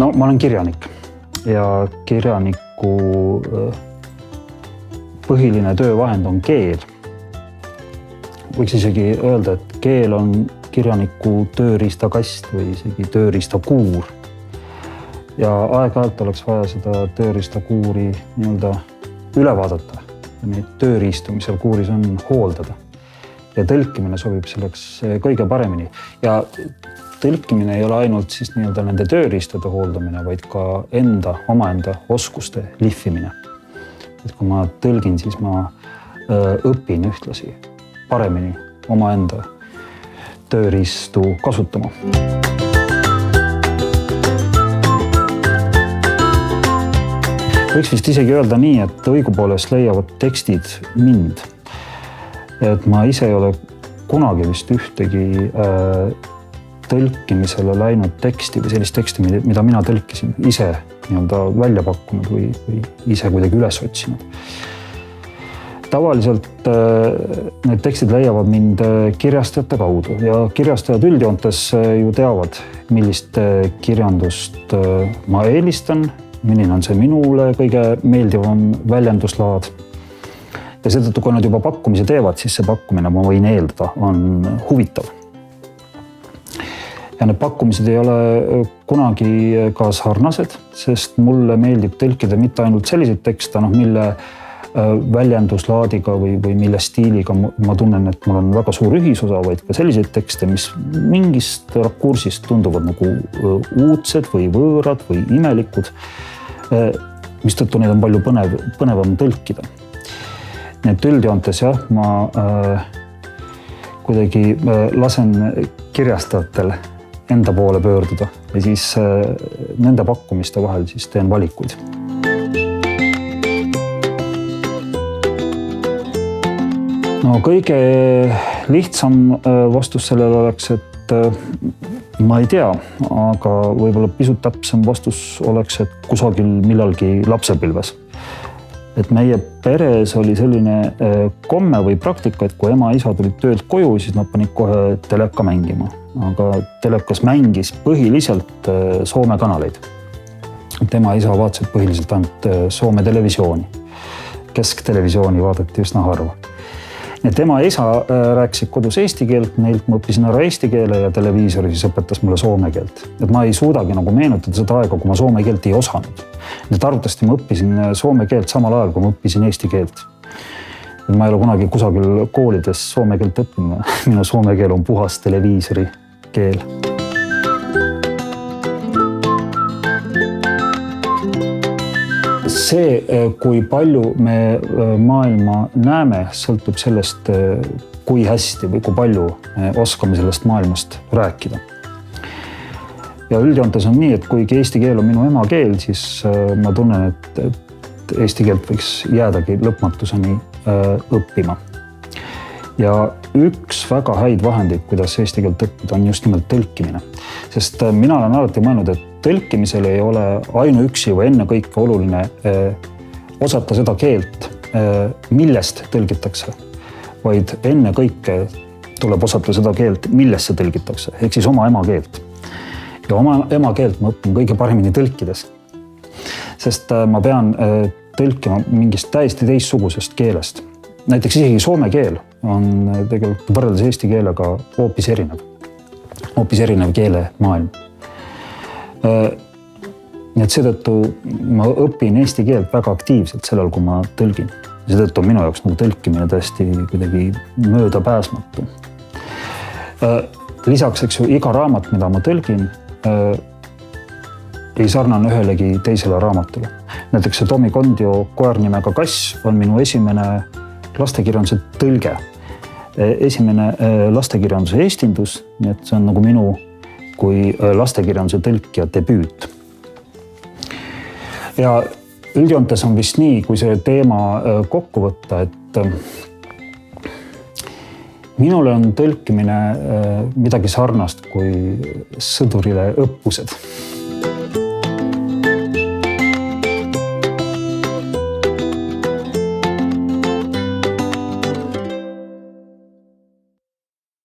No ma olen kirjanik ja kirjaniku põhiline töövahend on keel. Võiks isegi öelda, et keel on kirjaniku tööriistakast või isegi tööriistakuur. Ja aeg-ajalt oleks vaja seda tööriistakuuri nii-öelda üle vaadata ja neid tööriistu, mis seal kuuris on, hooldada. Ja tõlkimine sobib selleks kõige paremini. Ja tõlkimine ei ole ainult siis nii-öelda nende tööriistade hooldamine, vaid ka omaenda oskuste lihvimine. Et kui ma tõlgin, siis ma õpin ühtlasi paremini omaenda tööriistu kasutama. Võiks vist isegi öelda nii, et õigupoolest leiavad tekstid mind. Et ma ise ei ole kunagi vist ühtegi tõlkimisele läinud teksti või sellist teksti, mida mina tõlkisin, ise nii-öelda välja pakkunud või ise kuidagi üles otsinud. Tavaliselt need tekstid leiavad mind kirjastajate kaudu ja kirjastajad üldjoontes ju teavad, millist kirjandust ma eelistan, milline on see minule kõige meeldivam väljenduslaad. Ja seetõttu, kui nad juba pakkumise teevad, siis see pakkumine, ma võin eeldada, on huvitav. Ja need pakkumised ei ole kunagi ka sarnased, sest mulle meeldib tõlkida mitte ainult selliseid tekste, mille väljenduslaadiga või mille stiiliga ma tunnen, et mul on väga suur ühisosa, vaid ka selliseid tekste, mis mingist rakursist tunduvad nagu uudsed või võõrad või imelikud, mistõttu neid on palju põnevam tõlkida. Nii et üldjoontes jah, ma kuidagi lasen kirjastajatel enda poole pöörduda ja siis nende pakkumiste vahel siis teen valikuid. No kõige lihtsam vastus sellele oleks, et ma ei tea, aga võib-olla pisut täpsem vastus oleks, et kusagil millalgi lapsepilves. Et meie peres oli selline komme või praktika, et kui ema ja isa tulid töölt koju, siis nad panid kohe teleka mängima. Aga telekas mängis põhiliselt Soome kanaleid. Tema isa vaatasid põhiliselt ainult Soome televisiooni. Kesktelevisiooni vaadati üsna harva. Tema isa rääkisid kodus eesti keelt, neilt ma õppisin ära eesti keele ja televiisori siis õpetas mulle soome keelt. Et ma ei suudagi meenutada seda aega, kui ma soome keelt ei osanud. Need arvatavasti ma õppisin soome keelt samal ajal, kui ma õppisin eesti keelt. Ma ei ole kunagi kusagil koolides soome keelt õppinud. Minu soome keel on puhas televiisori keel. See, kui palju me maailma näeme, sõltub sellest, kui hästi või kui palju me oskame sellest maailmast rääkida. Ja üldjoontes on nii, et kuigi eesti keel on minu emakeel, siis ma tunnen, et eesti keelt võiks jäädagi lõpmatuseni õppima. Ja üks väga häid vahendeid, kuidas eesti keelt õppida, on just nimelt tõlkimine. Sest mina olen alati mõelnud, et tõlkimisel ei ole ainuüksi või enne kõike oluline osata seda keelt, millest tõlgitakse, vaid enne kõike tuleb osata seda keelt, millesse tõlgitakse, ehk siis oma emakeelt. Ja oma emakeelt ma õpin kõige paremini tõlkides, sest ma pean tõlkima mingist täiesti teistsugusest keelest. Näiteks isegi soome keel on tegelikult võrreldes eesti keelega hoopis erinev keelemaailm. Nii et seetõttu ma õpin eesti keelt väga aktiivselt sellel, kui ma tõlgin. Seetõttu on minu jaoks tõlkimine tõesti kuidagi möödapääsmatu. Lisaks, eks ju, iga raamat, mida ma tõlgin, ei sarnane ühelegi teisele raamatule. Näiteks see Tomi Kondio Koer nimega kass on minu esimene lastekirjanduse tõlge. Esimene lastekirjanduse eestindus, nii et see on nagu minu kui lastekirjanduse tõlkija debüüt. Ja üldjoontes on vist nii, kui see teema kokku võtta, et minule on tõlkimine midagi sarnast kui sõdurile õppused.